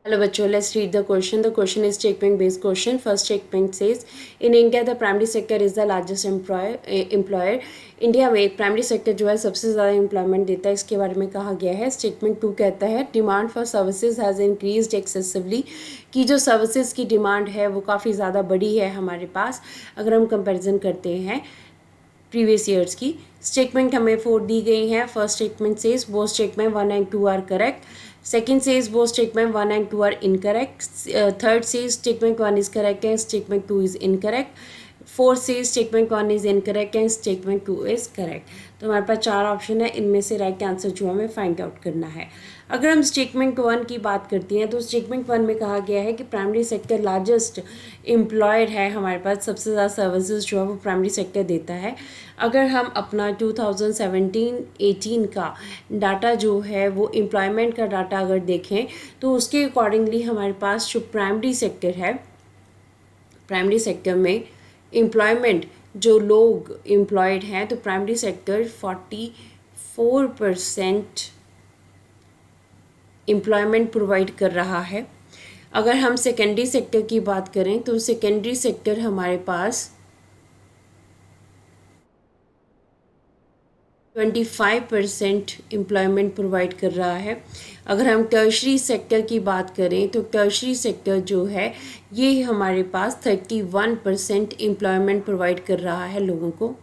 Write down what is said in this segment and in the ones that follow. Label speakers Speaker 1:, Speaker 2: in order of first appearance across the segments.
Speaker 1: Hello, bachcho. Let's read the question. The question is statement based question. First statement says, in India, the primary sector is the largest employer. India में primary sector जो है सबसे ज़्यादा employment देता है, इसके बारे में कहा गया है. स्टेटमेंट 2 कहता है demand for services has increased excessively, कि जो सर्विसेज की डिमांड है वो काफ़ी ज़्यादा बड़ी है हमारे पास अगर हम कंपैरिजन करते हैं प्रीवियस ईयर्स की. स्टेटमेंट हमें 4 दी गई हैं. First statement says both statement 1 and 2 are correct. Second says both statement 1 and 2 are incorrect. Third says statement 1 is correct and statement 2 is incorrect. Fourth says statement 1 is incorrect and statement 2 is correct. तो हमारे पास 4 option है, इनमें से right answer जो हमें find out करना है. अगर हम स्टेटमेंट 1 की बात करते हैं तो स्टेटमेंट 1 में कहा गया है कि प्राइमरी सेक्टर लार्जेस्ट एम्प्लॉयर है, हमारे पास सबसे ज़्यादा सर्विसेज जो है वो प्राइमरी सेक्टर देता है. अगर हम अपना 2017-18 का डाटा जो है वो एम्प्लॉयमेंट का डाटा अगर देखें तो उसके अकॉर्डिंगली हमारे पास जो प्राइमरी सेक्टर है, प्राइमरी सेक्टर में एम्प्लॉयमेंट जो लोग एम्प्लॉयड हैं तो प्राइमरी सेक्टर 44% एम्प्लॉयमेंट प्रोवाइड कर रहा है. अगर हम सेकेंडरी सेक्टर की बात करें तो सेकेंडरी सेक्टर हमारे पास 25% एम्प्लॉयमेंट प्रोवाइड कर रहा है. अगर हम टर्शरी सेक्टर की बात करें तो टर्शरी सेक्टर जो है ये हमारे पास 31% एम्प्लॉयमेंट प्रोवाइड कर रहा है लोगों को.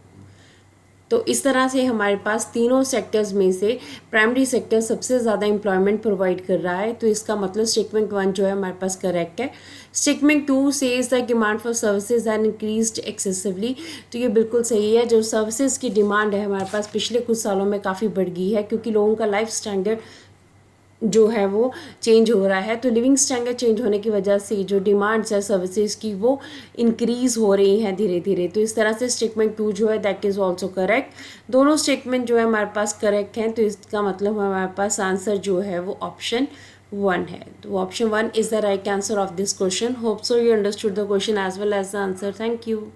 Speaker 1: तो इस तरह से हमारे पास तीनों सेक्टर्स में से प्राइमरी सेक्टर सबसे ज़्यादा एम्प्लॉयमेंट प्रोवाइड कर रहा है. तो इसका मतलब स्टेटमेंट 1 जो है हमारे पास करेक्ट है. Statement 2 says the demand for services and increased excessively, तो ये बिल्कुल सही है. जो सर्विसेज की डिमांड है हमारे पास पिछले कुछ सालों में काफ़ी बढ़ गई है क्योंकि लोगों का लाइफ स्टैंडर्ड जो है वो चेंज हो रहा है. तो लिविंग स्टैंडर्ड चेंज होने की वजह से जो डिमांड्स है सर्विसेज की वो इंक्रीज़ हो रही हैं धीरे धीरे. तो इस तरह से स्टेटमेंट 2 जो है दैट इज़ ऑल्सो करेक्ट. दोनों स्टेटमेंट जो है हमारे पास करेक्ट हैं. तो इसका मतलब हमारे पास आंसर जो है वो ऑप्शन 1 है. तो option 1 is the right answer of this question. Hope so you understood the question as well as the answer. Thank you.